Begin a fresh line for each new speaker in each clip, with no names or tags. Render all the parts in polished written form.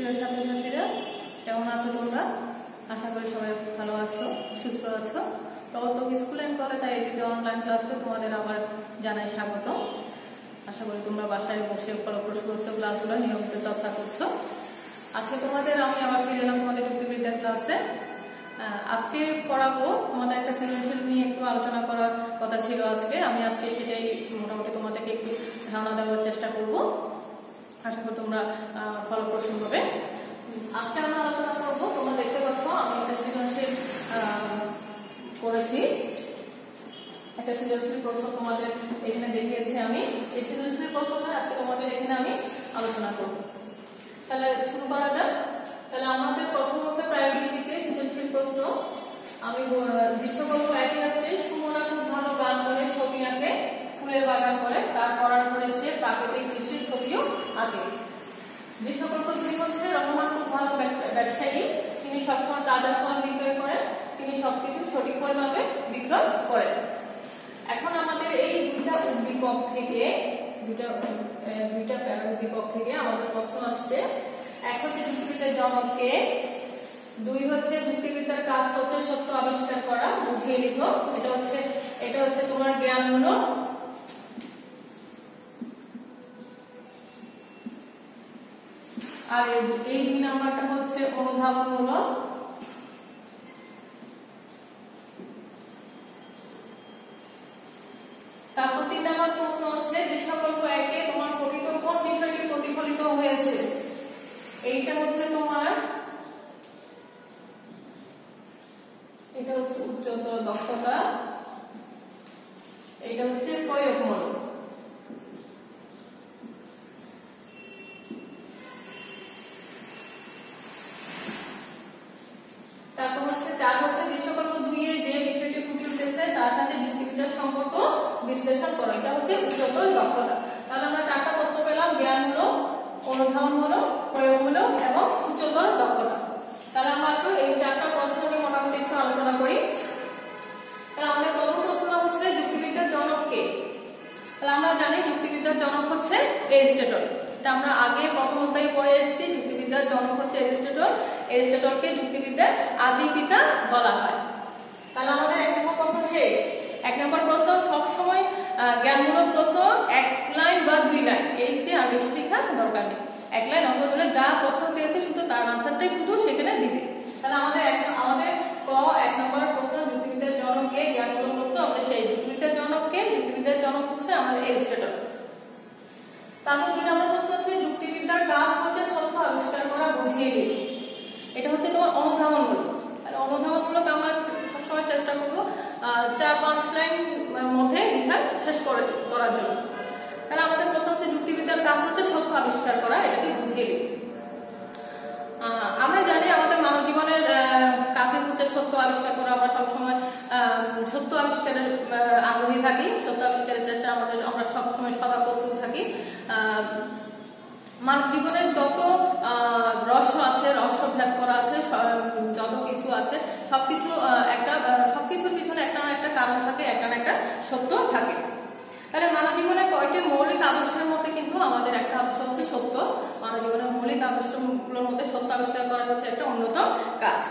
প্রিয় ছাত্রছাত্রীরা, কেমন আছো তোমরা? আশা করি সবাই ভালো আছো, সুস্থ আছো। প্রবর্তক স্কুল অ্যান্ড কলেজ আয়োজিত অনলাইন ক্লাসে তোমাদের আবার জানাই স্বাগত। আশা করি তোমরা বাসায় বসে ফলপ্রসূ হচ্ছে, ক্লাসগুলো নিয়মিত চর্চা করছো। আজকে তোমাদের আমি আবার ফিরে এলাম তোমাদের যুক্তিবিদ্যার ক্লাসে। আজকে পড়াবো তোমাদের একটা সৃজনশীল নিয়ে একটু আলোচনা করার কথা ছিল আজকে। আমি আজকে সেটাই মোটামুটি তোমাদেরকে একটু ধারণা দেওয়ার চেষ্টা করব। আশা করি তোমরা ফলপ্রসূ হবে। আজকে আমরা আলোচনা করবো, তোমরা দেখতে পাচ্ছ আমি একটা সৃজনশীল করেছি। একটা সৃজনশীল প্রশ্ন তোমাদের এখানে দেখিয়েছি আমি। এই সৃজনশীল প্রশ্নটা আজকে তোমাদের এখানে আমি আলোচনা করব। তাহলে শুরু করা যাক। তাহলে আমাদের প্রথম হচ্ছে প্রায়োরিটিতে সৃজনশীল প্রশ্ন। আমি দৃশ্যকল্প একই আছে। সুমনা খুব ভালো গান করে, ছবি আঁকে, ফুলের বাগান করে, তার পড়ার পরে সে প্রাকৃতিক দৃশ্যের ছবিও আঁকে। দৃশ্যকল্প 2 হচ্ছে রহমান খুব ভালো ব্যবসায়ী, তিনি সবসময় তাজা ফল বিক্রয় করেন, তিনি সবকিছু সঠিক পরিমাপে বিক্রয় করেন। এখন আমাদের এই দুইটা উদ্দীপক থেকে আমাদের প্রশ্ন আসছে। এক হচ্ছে যুক্তিবিদ্যার জনক কে, 2 হচ্ছে যুক্তিবিদ্যার কাজ হচ্ছে সত্য আবিষ্কার করা, বুঝিয়ে লিখো। এটা হচ্ছে তোমার জ্ঞানমূলক। আর এই 2 নাম্বারটা হচ্ছে অনুধাবনমূলক। তারপর 3 নাম্বার প্রশ্ন হচ্ছে দৃশ্যকল্প 1-এ তোমার পঠিত কোন বিষয়টি প্রতিফলিত হয়েছে? এইটা হচ্ছে তোমার উচ্চতর দক্ষতা, এটা হচ্ছে প্রয়োগমূলক। তারপর হচ্ছে 4 হচ্ছে দৃশ্যকল্প 2-এ যে বিষয়টি ফুটে উঠেছে তার সাথে যুক্তিবিদ্যার সম্পর্ক বিশ্লেষণ করো, এটা হচ্ছে উচ্চতর দক্ষতা। তাহলে আমরা 4টা প্রশ্ন পেলাম, জ্ঞানমূলক, অনুধাবনমূলক, প্রয়োগমূলক এবং উচ্চতর দক্ষতা। তাহলে আমরা আসলে এই 4টা প্রশ্ন নিয়ে মোটামুটি একটু আলোচনা করি। তাহলে আমাদের প্রথম প্রশ্ন হচ্ছে যুক্তিবিদ্যার জনক কে? তাহলে আমরা জানি যুক্তিবিদ্যার জনক হচ্ছে এরিস্টটল। এটা আমরা আগে প্রথম অধ্যায়ে পড়ে এসেছি। যুক্তিবিদ্যার জনক হচ্ছে এরিস্টটল। এরিস্টটলকে যুক্তিবিদ্যার আদি পিতা বলা হয়। তাহলে আমাদের 1 নম্বর প্রশ্ন শেষ। 1 নম্বর প্রশ্ন সবসময় জ্ঞানমূলক প্রশ্ন 1 লাইন বা 2 লাইন, এই যে আর বেশি লেখার দরকার নেই। 1 লাইন অন্তত ধরে যা প্রশ্ন চেয়েছে শুধু তার আনসারটাই শুধু সেখানে দিবে। তাহলে আমাদের 1 নম্বর প্রশ্ন যুক্তিবিদ্যার জনক কে, জ্ঞানমূলক প্রশ্ন আমাদের সেই যুক্তিবিদ্যার জনক কে। যুক্তিবিদ্যার জনক হচ্ছে আমাদের এরিস্টটল। তারপর 2 নম্বর প্রশ্ন হচ্ছে যুক্তিবিদ্যার কাজ হচ্ছে সত্য আবিষ্কার করা, বুঝিয়ে লিখো। এটা হচ্ছে তোমার অনুধাবনমূলক। তাহলে অনুধাবনমূলক আমরা সবসময় চেষ্টা করব 4-5 লাইন মধ্যে লেখা শেষ করার জন্য। তাহলে আমাদের প্রশ্ন হচ্ছে যুক্তিবিদ্যার কাজ হচ্ছে সত্য আবিষ্কার করা, এটাকে বুঝিয়ে লিখো। আমরা জানি আমাদের মানব জীবনের কাজে হচ্ছে সত্য আবিষ্কার করা। আমরা সবসময় সত্য আবিষ্কারের আগ্রহী থাকি, সত্য আবিষ্কারের চেষ্টা আমরা সবসময় সদা প্রস্তুত থাকি। মানব জীবনের যত রহস্য আছে, রহস্য ভেদ করা আছে, যত কিছু আছে, সবকিছুর পিছনে একটা না একটা কারণ থাকে, একটা না একটা সত্য থাকে। তাহলে মানব জীবনের কয়েকটি মৌলিক আদর্শের মধ্যে কিন্তু আমাদের একটা আদর্শ হচ্ছে সত্য। মানব জীবনের মৌলিক আদর্শগুলোর মধ্যে সত্য আবিষ্কার করা হচ্ছে একটা অন্যতম কাজ।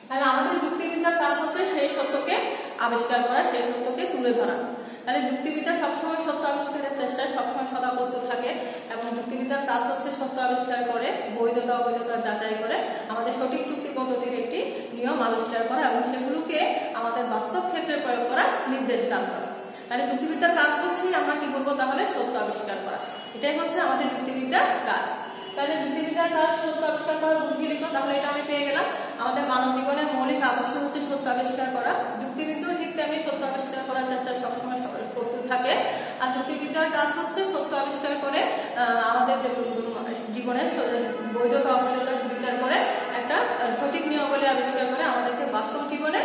তাহলে আমাদের যুক্তিবিদ্যার কাজ হচ্ছে সেই সত্যকে আবিষ্কার করা, সেই সত্যকে তুলে ধরা। তাহলে যুক্তিবিদ্যা সবসময় সত্য আবিষ্কারের চেষ্টায় সবসময় সদা প্রস্তুত থাকে এবং যুক্তিবিদ্যার কাজ হচ্ছে সত্য আবিষ্কার করে, বৈধতা অবৈধতা যাচাই করে, আমাদের সঠিক যুক্তি পদ্ধতির একটি নিয়ম আবিষ্কার করা এবং সেগুলোকে আমাদের বাস্তব ক্ষেত্রে প্রয়োগ করার নির্দেশ দান করা। তাহলে যুক্তিবিদ্যার কাজ হচ্ছে আমরা কি বলবো তাহলে সত্য আবিষ্কার করা, এটাই হচ্ছে আমাদের যুক্তিবিদ্যার কাজ। তাহলে যুক্তিবিদ্যার কাজ সত্য আবিষ্কার করা, বুঝিয়ে লিখো। তাহলে এটা আমি পেয়ে গেলাম। আমাদের মানব জীবনের মৌলিক আদর্শ হচ্ছে সত্য আবিষ্কার করা। যুক্তিবিদ্যাও ঠিক তেমনি সত্য আবিষ্কার করার চেষ্টা সবসময় প্রস্তুত থাকে। আর যুক্তিবিদ্যার কাজ হচ্ছে সত্য আবিষ্কার করে আমাদের জীবনের বৈধতা অবৈধতা বিচার করে একটা সঠিক নিয়মাবলী আবিষ্কার করে আমাদেরকে বাস্তব জীবনে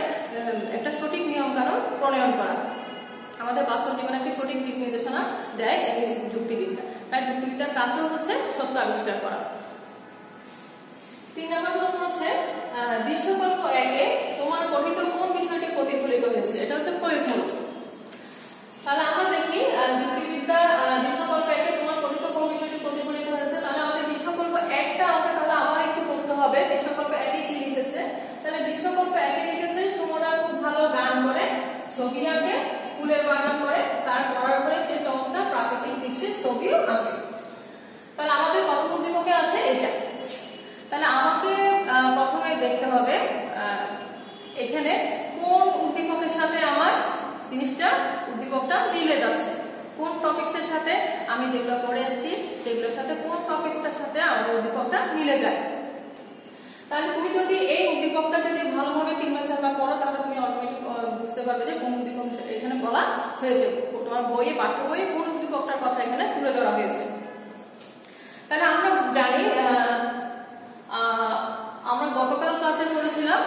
একটা সঠিক নিয়ম কানুন প্রণয়ন করা, আমাদের বাস্তব জীবনে একটি সঠিক দিক নির্দেশনা দেয় এই যুক্তিবিদ্যা। তাই যুক্তিবিদ্যার কাজও হচ্ছে সত্য আবিষ্কার করা। 3 নম্বর প্রশ্ন হচ্ছে দৃশ্যকল্প 1-এ তোমার পঠিত কোন বিষয়টি প্রতিফলিত হয়েছে? এটা হচ্ছে প্রয়োগমূলক। তাহলে আমরা দেখি যুক্তিবিদ্যা দৃশ্যকল্প 1-এ তোমার পঠিত কোন বিষয়টি প্রতিফলিত হয়েছে। তাহলে আমাদের দৃশ্যকল্প 1টা তাহলে ফুলের বাগান করে, তার করার পরে সে চমৎকার প্রাকৃতিক দৃশ্যের ছবিও আঁকে। তাহলে আমাদের প্রথম উদ্দীপকে আছে এটা। তাহলে আমাকে প্রথমে দেখতে হবে এখানে কোন উদ্দীপকের সাথে আমার জিনিসটা উদ্দীপকটা মিলে যাচ্ছে, কোন টপিকসের সাথে আমি যেগুলো পড়ে আসছি সেগুলোর সাথে কোন টপিকসটার সাথে আমার উদ্দীপকটা মিলে যায়। তাহলে তুমি যদি এই উদ্দীপকটা যদি ভালোভাবে 3-4 বার পড়ো তাহলে তুমি অটোমেটিক বুঝতে পারবে যে কোন উদ্দীপক এখানে বলা হয়েছে, তোমার বইয়ে পাঠ্য বইয়ে কোন উদ্দীপকটার কথা এখানে তুলে ধরা হয়েছে। তাহলে আমরা জানি আমরা গতকাল ক্লাসে পড়েছিলাম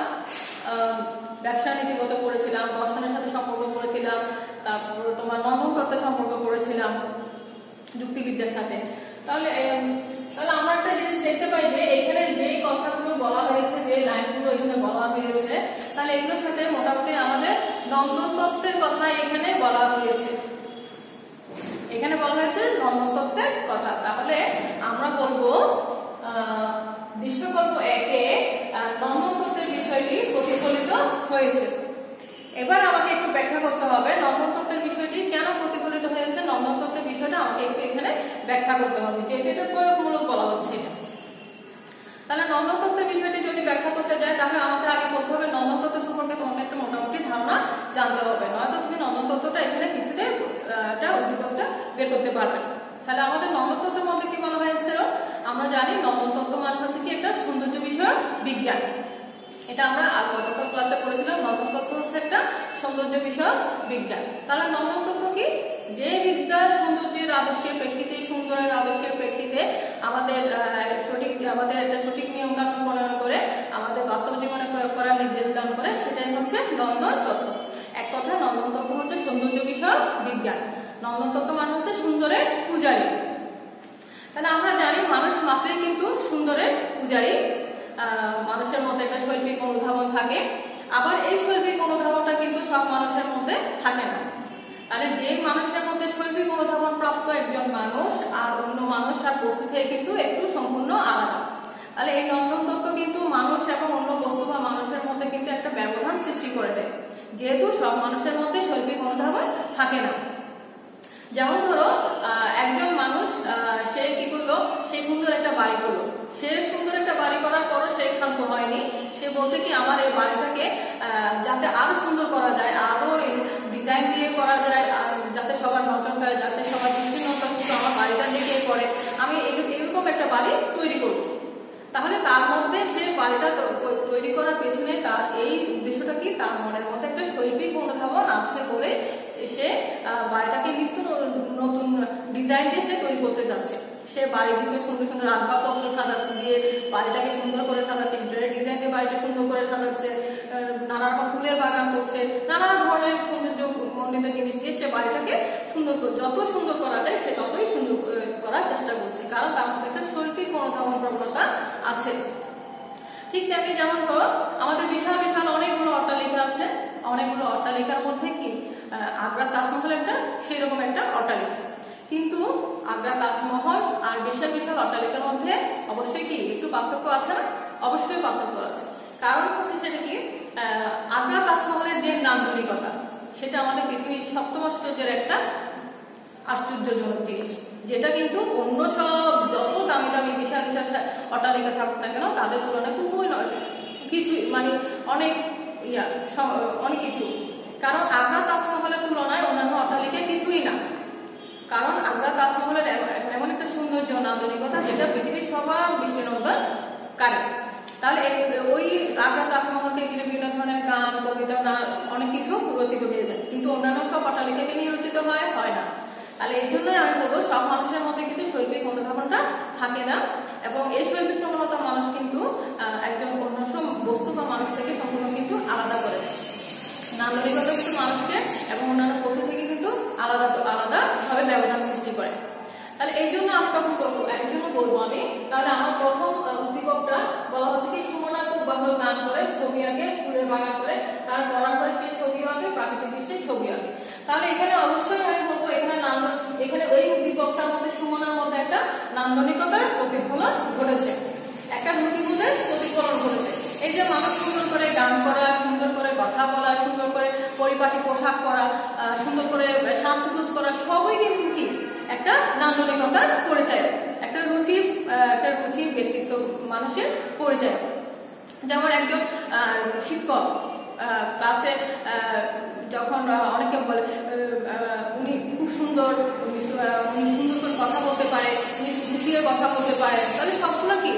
ব্যবসা নীতিগত পড়েছিলাম, দর্শনের সাথে সম্পর্ক পড়েছিলাম, তারপর তোমার নন্দন তত্ত্বের সম্পর্ক পড়েছিলাম যুক্তিবিদ্যার সাথে। তাহলে আমরা একটা জিনিস দেখতে পাই যে এখানে যে কথাগুলো বলা হয়েছে, যে লাইনগুলো এখানে বলা হয়েছে, তাহলে এগুলোর সাথে মোটামুটি আমাদের নন্দন তত্ত্বের কথা এখানে বলা হয়েছে। এখানে বলা হয়েছে নন্দন তত্ত্বের কথা। তাহলে আমরা বলবো দৃশ্যকল্প 1-এ নন্দন তত্ত্বের বিষয়টি প্রতিফলিত হয়েছে। এবার আমাকে একটু ব্যাখ্যা করতে হবে নন্দন তত্ত্বের বিষয়টি কেন প্রতিফলিত হয়েছে। নন্দন তত্ত্বের বিষয়টা আমাকে একটু এখানে ব্যাখ্যা করতে হবে, যেহেতু এটা প্রয়োগমূলক বলা হচ্ছে। তাহলে নন্দন তত্ত্বের বিষয়টি যদি ব্যাখ্যা করতে যায় তাহলে আমাকে আগে বলতে হবে নন্দন তত্ত্ব সম্পর্কে তোমাকে একটা মোটামুটি ধারণা জানতে হবে, নয়তো তুমি নন্দন তত্ত্বটা এখানে কিছুতে একটা উদ্দীপকটা বের করতে পারবে। তাহলে আমাদের নন্দন তত্ত্বের মধ্যে কি বলা হয়েছিল, আমরা জানি নন্দন তত্ত্ব মানে হচ্ছে কি একটা সৌন্দর্য বিষয়ক বিজ্ঞান। এটা আমরা গতকাল ক্লাসে পড়েছিলাম। নন্দন তত্ত্ব হচ্ছে একটা সৌন্দর্য বিষয়ক বিজ্ঞান। তাহলে নন্দন তত্ত্ব কি, যে বিদ্যা সৌন্দর্যের আদর্শের প্রেক্ষিতে, সুন্দরের আদর্শের প্রেক্ষিতে আমাদের একটা সঠিক নিয়ম কানুন প্রণয়ন করে আমাদের বাস্তব জীবনে প্রয়োগ করার নির্দেশ দান করে, সেটাই হচ্ছে নন্দন তত্ত্ব। এক কথা নন্দন তত্ত্ব হচ্ছে সৌন্দর্য বিষয়ক বিজ্ঞান। নন্দন তত্ত্ব মানে হচ্ছে সুন্দরের পূজারী। তাহলে আমরা জানি মানুষ মাত্রই কিন্তু সুন্দরের পূজারী। মানুষের মধ্যে একটা শৈল্পিক অনুধাবন থাকে, আবার এই শৈল্পিক অনুধাবনটা কিন্তু সব মানুষের মধ্যে থাকে না। তাহলে যে মানুষের মধ্যে শৈল্পিক অনুধাবন প্রাপ্ত একজন মানুষ আর অন্য মানুষ আর বস্তু থেকে কিন্তু একটু সম্পূর্ণ আলাদা। তাহলে এই নন্দন তত্ত্ব কিন্তু মানুষ এবং অন্য বস্তু বা মানুষের মধ্যে কিন্তু একটা ব্যবধান সৃষ্টি করে দেয়, যেহেতু সব মানুষের মধ্যে শৈল্পিক অনুধাবন থাকে না। যেমন ধরো একজন মানুষ সে কি করলো, সে সুন্দর একটা বাড়ি করলো। সে সুন্দর একটা বাড়ি করার পরও সে ক্ষান্ত হয়নি, সে বলছে কি আমার এই বাড়িটাকে যাতে আরো সুন্দর করা যায়, আরো ডিজাইন দিয়ে করা যায়, যাতে সবার নজর কাড়ে, যাতে সবার দৃষ্টিনন্দন শুধু আমার বাড়িটা দিকে পড়ে, আমি এরকম একটা বাড়ি তৈরি করব। তাহলে তার মধ্যে সে বাড়িটা তৈরি করার পেছনে তার এই উদ্দেশ্যটা কি, তার মনের মধ্যে একটা শৈল্পিক অনুধাবন আসতে বলে সে বাড়িটাকে নিত্য নতুন ডিজাইন দিয়ে সে তৈরি করতে যাচ্ছে। সে বাড়ির দিকে সুন্দর সুন্দর আসবাবপত্র সাজাচ্ছে, দিয়ে বাড়িটাকে সুন্দর করে সাজাচ্ছে, ইন্টেরিয়র ডিজাইন দিয়ে বাড়িটা সুন্দর করে সাজাচ্ছে, নানা রকম ফুলের বাগান করছে, নানা ধরনের সৌন্দর্য মণ্ডিত জিনিস দিয়ে সে বাড়িটাকে সুন্দর, যত সুন্দর করা যায় সে ততই সুন্দর করার চেষ্টা করছে, কারণ তার মধ্যে একটা শৈল্পিক অনুধাবন প্রবণতা আছে। ঠিক তেমনি যেমন ধরো আমাদের বিশাল বিশাল অনেকগুলো অট্টালিকা আছে, অনেকগুলো অট্টালিকার মধ্যে কি আগ্রা তাজমহল একটা সেই রকম একটা অট্টালিকা, কিন্তু আগ্রা তাজমহল আর বিশাল বিশাল অট্টালিকার মধ্যে অবশ্যই কি একটু পার্থক্য আছে না? অবশ্যই পার্থক্য আছে। কারণ হচ্ছে সেটা কি, আগ্রা তাজমহলের যে নান্দনিকতা সেটা আমাদের পৃথিবীর সপ্তম আশ্চর্যের একটা আশ্চর্যজনক জিনিস, যেটা কিন্তু অন্য সব যত দামি দামি বিশাল বিশাল অট্টালিকা থাকুক না কেন তাদের তুলনায় খুবই কিছু মানে অনেক কিছু। কারণ আগ্রা তাজমহলের তুলনায় অন্যান্য অট্টালিকা কিছুই না, কারণ আগ্রা তাজমহলের এমন একটা সৌন্দর্য নান্দনিকতা যেটা পৃথিবীর সবার দৃষ্টিনন্দন কারে। তাহলে ওই আগ্রা তাজমহলকে ঘিরে বিভিন্ন ধরনের গান, কবিতা, অনেক কিছু রচিত হয়ে যায়, কিন্তু অন্যান্য সব অট্টালিকাকে নিয়ে রচিত হয় না। তাহলে এই জন্যই আমি বলবো সব মানুষের মধ্যে কিন্তু শৈল্পিক অনুধাবনটা থাকে না, এবং এই শৈল্পিক প্রবণতা মানুষ কিন্তু একজন অন্য সব বস্তু বা মানুষ থেকে সম্পূর্ণ কিন্তু আলাদা করে দেয়। নান্দনিকতা কিন্তু মানুষকে এবং অন্যান্য পশু থেকে কিন্তু আলাদা ভাবে ব্যবধান সৃষ্টি করে। তাহলে এই জন্য আমি তখন বলবো আমি, তাহলে আমার প্রথম উদ্দীপকটা বলা হচ্ছে কি সুমনা খুব ভালো গান করে, ছবি আঁকে, ফুলের বাগান করে, তার করার পরে সেই ছবি আঁকে, প্রাকৃতিক দৃশ্যের ছবি আঁকে। তাহলে এখানে অবশ্যই আমি বলবো এখানে ওই উদ্দীপকটার মধ্যে সুমনার মধ্যে একটা নান্দনিকতার প্রতিফলন ঘটেছে, একটা রুচিবোধের প্রতিফলন ঘটেছে। এই যে মানুষ সুন্দর করে গান করা, সুন্দর করে কথা বলা, সুন্দর করে পরিপাটি পোশাক পরা, সুন্দর নান্দনিকতার পরিচয়, একটা রুচি ব্যক্তিত্ব মানুষের পরিচয়। যেমন একজন শিক্ষক ক্লাসে যখন অনেকে বলে উনি খুব সুন্দর, উনি সুন্দর করে কথা বলতে পারে, উনি গুছিয়ে কথা বলতে পারে, তাহলে সবগুলো কি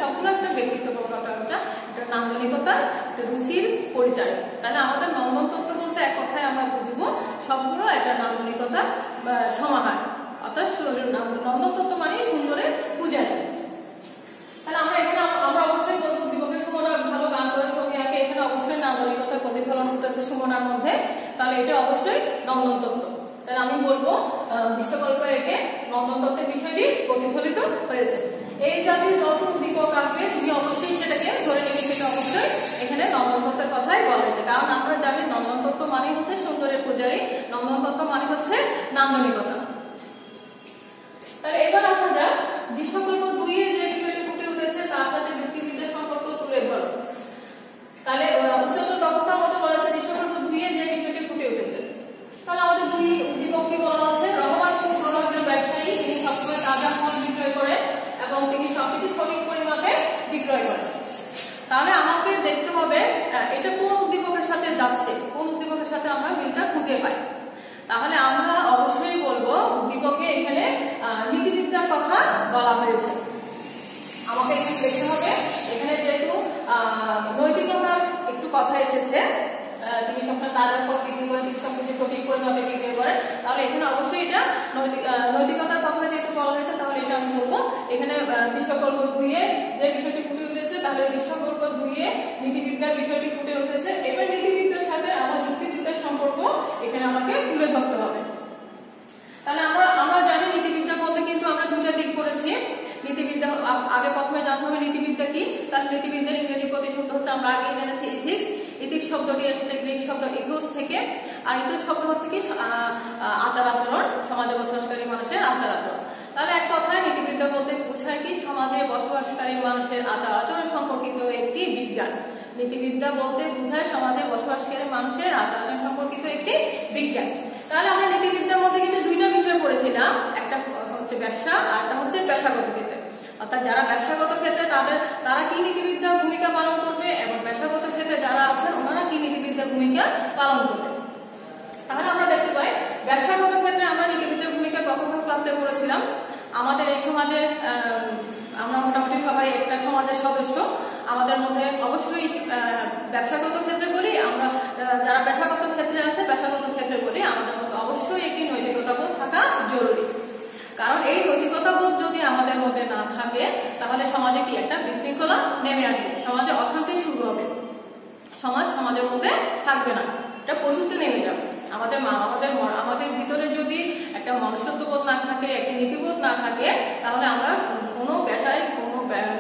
সবগুলো একটা ব্যক্তিত্ব প্রবণতা, একটা নান্দনিকতা, একটা রুচির পরিচয়। তাহলে আমাদের নন্দন তত্ত্ব বলতে এক কথায় আমরা বুঝবো সবগুলো একটা নান্দনিকতা সমাহার, অর্থাৎ নন্দন তত্ত্ব মানে সুন্দরের পূজারী। তাহলে আমরা এখানে আমরা অবশ্যই বলবো উদ্দীপকের সুমনা ভালো গান করে ছবি আঁকে, এখানে অবশ্যই নান্দনিকতার প্রতিফলন ঘটেছে সুমনার মধ্যে, তাহলে এটা অবশ্যই নন্দন তত্ত্ব। তাহলে আমি বলবো বিশ্বকল্প একে নন্দন তত্ত্বের বিষয়টি প্রতিফলিত হয়েছে। এই জাতীয় যত উদ্দীপক আসবে তুমি অবশ্যই সেটাকে ধরে নিবে, সেটা অবশ্যই এখানে নন্দন তত্ত্বের কথাই বলা হয়েছে। কারণ আমরা জানি নন্দন তত্ত্ব মানে হচ্ছে সুন্দরের পূজারী, নন্দন তত্ত্ব মানে হচ্ছে নান্দনিকতা। তাহলে এবার আসা যাক বিশ্বকল্প 2 এ যে বিষয়টি ফুটে উঠেছে তার সাথে যুক্তিবিদ্যার সম্পর্ক তুলে ধরো। তাহলে উচ্চতর দক্ষতার মধ্যে বলা হচ্ছে বিশ্বকল্প 2 এ যে বিষয়টি ফুটে উঠেছে। তাহলে আমাদের দুই উদ্দীপক কি বলা হচ্ছে? রহমান খুব বড় একজন ব্যবসায়ী, তিনি সবসময় তাজা ফল বিক্রয় করেন এবং তিনি সবকিছু সঠিক পরিমাপে বিক্রয় করেন। তাহলে আমাকে দেখতে হবে এটা কোন উদ্দীপকের সাথে যাচ্ছে, কোন উদ্দীপকের সাথে আমরা মিলটা খুঁজে পাই। তাহলে আমরা অবশ্যই বলবো উদ্দীপকে এখানে নীতিবিদ্যার কথা বলা হয়েছে। আমাকে একটু দেখতে হবে এখানে যেহেতু নৈতিকতার একটু কথা এসেছে, তিনি সবসময় তাজা ফল বিক্রি করেন, তিনি সবকিছু সঠিক পরিমাপে বিক্রি করেন, তাহলে এখানে অবশ্যই এটা নৈতিকতার কথা যেহেতু বলা হয়েছে, তাহলে এটা আমি বলবো এখানে বিশ্বকল্প 2 এ যে বিষয়টি ফুটে উঠেছে, তাহলে বিশ্বকল্প 2 এ নীতিবিদ্যার বিষয়টি ফুটে উঠেছে। এবার নীতিবিদ্যার সাথে আমার যুক্তিবিদ্যার সম্পর্ক এখানে আমাকে তুলে ধরতে হবে। তাহলে আমরা জানি নীতিবিদ্যা বলতে কিন্তু আমরা দুইটা দিক করেছি। নীতিবিদ্যা আগে প্রথমে জানতে হবে নীতিবিদ্যা কি। তাহলে নীতিবিদ্যার ইংরেজি প্রতিশব্দ হচ্ছে আমরা আগে জেনেছি ইথিক্স। ইথিক্স শব্দটি এসেছে গ্রিক শব্দ ইথোস থেকে, আর ইথোস শব্দ হচ্ছে কি আচার আচরণ, সমাজে বসবাসকারী মানুষের আচার আচরণ। তাহলে এক কথায় নীতিবিদ্যা বলতে বোঝায় কি সমাজে বসবাসকারী মানুষের আচার আচরণ সম্পর্কিত একটি বিজ্ঞান। নীতিবিদ্যা বলতে বোঝায় সমাজে বসবাসকারী মানুষের আচার আচরণ সম্পর্কিত একটি বিজ্ঞান। তাহলে আমরা নীতিবিদ্যার মধ্যে কিন্তু দুইটা বিষয় পড়েছিলাম, একটা হচ্ছে ব্যবসা আর একটা হচ্ছে পেশাগত ক্ষেত্রে। অর্থাৎ যারা ব্যবসাগত ক্ষেত্রে তারা কি নীতিবিদ্যার ভূমিকা পালন করবে এবং পেশাগত ক্ষেত্রে যারা আছেন ওনারা কি নীতিবিদ্যার ভূমিকা পালন করবে। তাহলে আমরা দেখতে পাই ব্যবসাগত ক্ষেত্রে আমরা নীতিবিদ্যার ভূমিকা কখন ক্লাসে পড়েছিলাম। আমাদের এই সমাজে আমরা মোটামুটি সবাই একটা সমাজের সদস্য, আমাদের মধ্যে অবশ্যই ব্যবসাগত ক্ষেত্রে বলি, আমরা যারা পেশাগত ক্ষেত্রে আছে পেশাগত ক্ষেত্রে বলি, আমাদের মধ্যে অবশ্যই একটি নৈতিকতা বোধ থাকা জরুরি। কারণ এই নৈতিকতা বোধ যদি আমাদের মধ্যে না থাকে তাহলে সমাজে কি একটা বিশৃঙ্খলা নেমে আসবে, সমাজে অশান্তি শুরু হবে, সমাজের মধ্যে থাকবে না, এটা পশুতে নেমে যাবে। আমাদের ভিতরে যদি একটা মনুষ্যত্ববোধ না থাকে, একটা নীতিবোধ না থাকে, তাহলে আমরা কোনো পেশায়, কোনো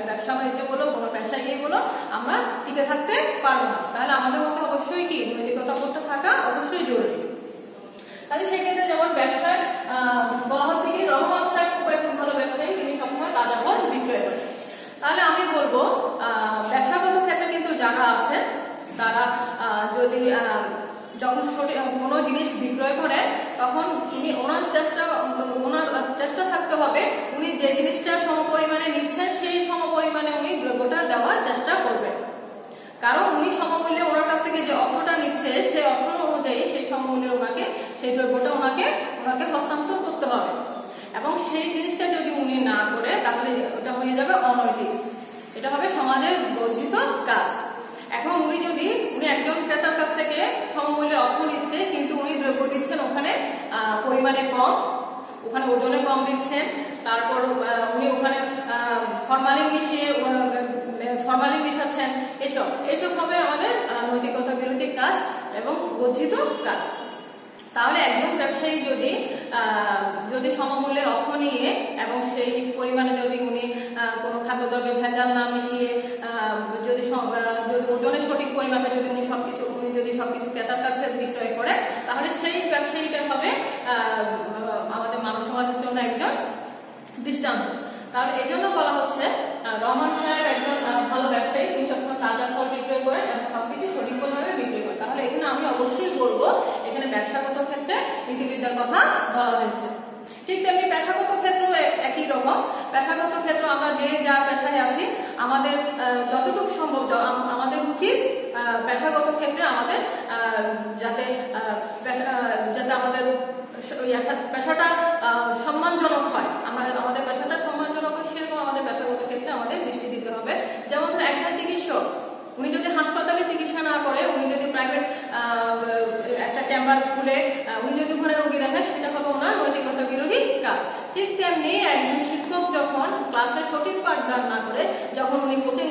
ব্যবসা বাণিজ্য বলো, কোনো পেশায় গিয়ে বলো, আমরা টিকে থাকতে পারবো না। তাহলে আমাদের মধ্যে অবশ্যই কি নৈতিকতা বোধটা থাকা অবশ্যই জরুরি। তাহলে সেক্ষেত্রে যেমন ব্যবসায় বলা হচ্ছে কি রহমান সাহেব খুব একজন ভালো ব্যবসায়ী, তিনি সবসময় তাজা ফল বিক্রয় করেন। তাহলে আমি বলবো ব্যবসাগত ক্ষেত্রে কিন্তু যারা আছে তারা যদি যখন কোনো জিনিস বিক্রয় করেন তখন ওনার চেষ্টা থাকতে হবে উনি যে জিনিসটা সমপরিমাণে নিচ্ছেন সেই সমপরিমাণে উনি দ্রব্যটা দেওয়ার চেষ্টা করবেন। কারণ উনি সমমূল্যে ওনার কাছ থেকে যে অর্থটা নিচ্ছে সেই অর্থ অনুযায়ী সেই সমমূল্যে ওনাকে সেই দ্রব্যটা ওনাকে হস্তান্তর করতে হবে, এবং সেই জিনিসটা যদি উনি না করে তাহলে ওটা হয়ে যাবে অনৈতিক, এটা হবে সমাজের বর্জিত কাজ। এখন উনি একজন ক্রেতার কাছ থেকে সমমূল্যের অর্থ নিচ্ছে কিন্তু উনি দ্রব্য দিচ্ছেন ওখানে পরিমাণে কম, ওখানে ওজনে কম দিচ্ছেন, তারপর উনি ওখানে ফরমালিন মিশাচ্ছেন, এসব হবে আমাদের নৈতিকতা বিরোধী কাজ এবং বর্জিত কাজ। তাহলে একজন ব্যবসায়ী যদি সমমূল্যের অর্থ নিয়ে এবং সেই পরিমাণে যদি উনি কোনো খাদ্যদ্রব্যে ভেজাল না মিশিয়ে যদি ওজনের সঠিক পরিমাণে যদি উনি সবকিছু ক্রেতার কাছে বিক্রয় করে, তাহলে সেই ব্যবসায়ীটা হবে আমাদের মানব সমাজের জন্য একজন দৃষ্টান্ত। তাহলে এই জন্য বলা হচ্ছে রহমান সাহেব একজন ভালো ব্যবসায়ী, তিনি সবসময় তাজা ফল বিক্রয় করেন এবং সবকিছু সঠিক পরিমাণে বিক্রয় করেন। তাহলে এখানে আমি অবশ্যই বলবো এখানে ব্যবসাগত ক্ষেত্রে নীতিবিদ্যার কথা বলা হয়েছে। ঠিক তেমনি পেশাগত ক্ষেত্র একই রকম। পেশাগত ক্ষেত্র আমরা যে যা পেশায় আছি আমাদের যতটুকু সম্ভব আমাদের উচিত পেশাগত ক্ষেত্রে আমাদের যাতে আমাদের পেশাটা সম্মানজনক হয়, আমাদের পেশাটা সম্মানজনক হয় সেরকম আমাদের পেশাগত ক্ষেত্রে আমাদের দৃষ্টি দিতে হবে। যেমন একজন চিকিৎসক, উনি যদি হাসপাতালে চিকিৎসা না করে, উনি যদি প্রাইভেট একটা চেম্বার খুলে উনি যদি ওখানে রোগী দেখেন, সেটা হবে ওনার নৈতিকতা বিরোধী কাজ। ঠিক তেমনি একজন শিক্ষক যখন ক্লাসে সঠিক পাঠদান না করে যখন উনি কোচিং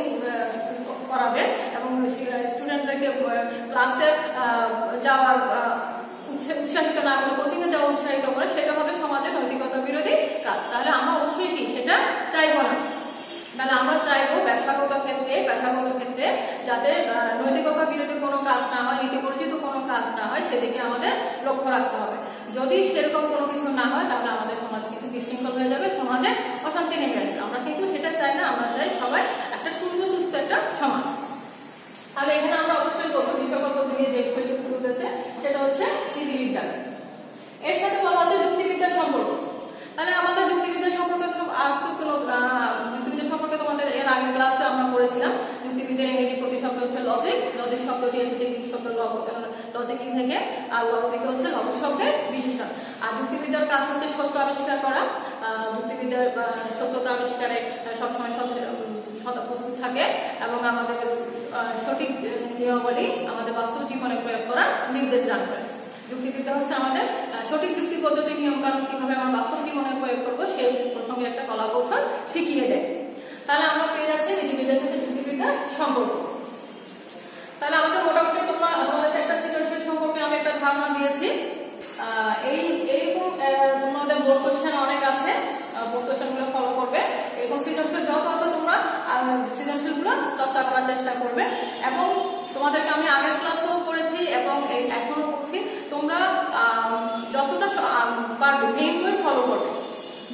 করাবেন এবং স্টুডেন্টদেরকে ক্লাসে যাওয়ার উৎসাহিত না করে কোচিংয়ে যাওয়া উৎসাহিত করে, সেটা হবে সমাজের নৈতিকতা বিরোধী কাজ। তাহলে আমরা অবশ্যই কি সেটা চাইবো না। তাহলে আমরা চাইবো পেশাগত ক্ষেত্রে যাতে নৈতিকতা বিরোধী কোনো কাজ না হয়, নীতি বর্জিত কোনো কাজ না হয়, সেদিকে আমাদের লক্ষ্য রাখতে হবে। যদি সেরকম কোনো কিছু না হয় তাহলে আমাদের সমাজ কিন্তু বিশৃঙ্খল হয়ে যাবে, সমাজে অশান্তি নেমে আসবে। আমরা কিন্তু সেটা চাই না, আমরা চাই সবাই একটা সুন্দর সুস্থ একটা সমাজ। তাহলে এখানে আমরা অবশ্যই বলবো দিশাকল্প দিয়ে যে বিষয়টি উঠেছে সেটা হচ্ছে নীতিবিদ্যা। এর সাথে বলা হচ্ছে যুক্তিবিদ্যার সম্পর্ক। তাহলে আমাদের যুক্তিবিদ্যার সম্পর্কে আর তো কোনো যুক্তিবিদ্যা সম্পর্কে তোমাদের এর আগের ক্লাসে আমরা পড়েছিলাম। যুক্তিবিদ্যার ইংরেজি প্রতিশব্দ হচ্ছে লজিক। লজিক শব্দটি এসেছে গ্রিক শব্দ লজিকিং থেকে, আর লজিক হচ্ছে লজিক শব্দের বিশেষণ। আর যুক্তিবিদ্যার কাজ হচ্ছে সত্য আবিষ্কার করা। যুক্তিবিদ্যার সত্যতা আবিষ্কারে সবসময় প্রস্তুত থাকে এবং আমাদের সঠিক নিয়মাবলী আমাদের বাস্তব জীবনে প্রয়োগ করার নির্দেশ দান করে। যুক্তিবিদ্যা হচ্ছে আমাদের সঠিক যুক্তি পদ্ধতি নিয়ম কানুন কিভাবে আমরা বাস্তব জীবনে প্রয়োগ করবো সেই প্রসঙ্গে একটা কলা কৌশল শিখিয়ে দেয়। তাহলে আমরা পেয়ে যাচ্ছি নীতিবিদ্যার সাথে যুক্তিবিদ্যার সম্পর্ক। তাহলে আমাদের মোটামুটি তোমাদের একটা সৃজনশীল সম্পর্কে আমি একটা ধারণা দিয়েছি। এইরকম তোমাদের বোর্ড কোশ্চেন অনেক আছে, বোর্ড কোশ্চেন গুলো ফলো করবে। এরকম সৃজনশীল যত আছে তোমরা সৃজনশীল গুলো চর্চা করার চেষ্টা করবে। এবং তোমাদেরকে আমি আগের ক্লাসেও করেছি এবং এখনো বলছি, তোমরা যতটা পারবে মেইন বই ফলো করবে।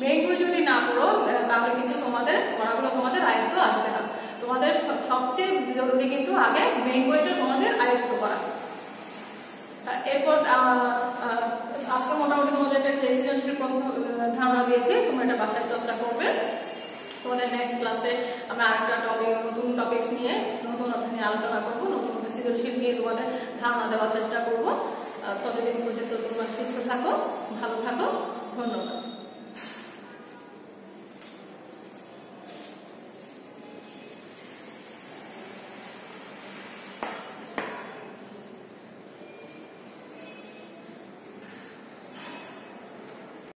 মেইন বই যদি না করো তাহলে কিন্তু তোমাদের পড়াগুলো তোমাদের আয়ত্ত আসবে না। তোমাদের সবচেয়ে জরুরি কিন্তু আগে মেইন বইটা তোমাদের আয়ত্ত করা। এরপর আজকে মোটামুটি তোমাদের একটা সৃজনশীল প্রশ্ন ধারণা দিয়েছি, তোমরা এটা বাসায় চর্চা করবে। তোমাদের নেক্সট ক্লাসে আমি আরেকটা নতুন টপিকস নিয়ে নতুন আলোচনা করবো, নতুন সৃজনশীল নিয়ে তোমাদের ধারণা দেওয়ার চেষ্টা করবো। ততদিন পর্যন্ত তোমরা সুস্থ থাকো, ভালো থাকো, ধন্যবাদ।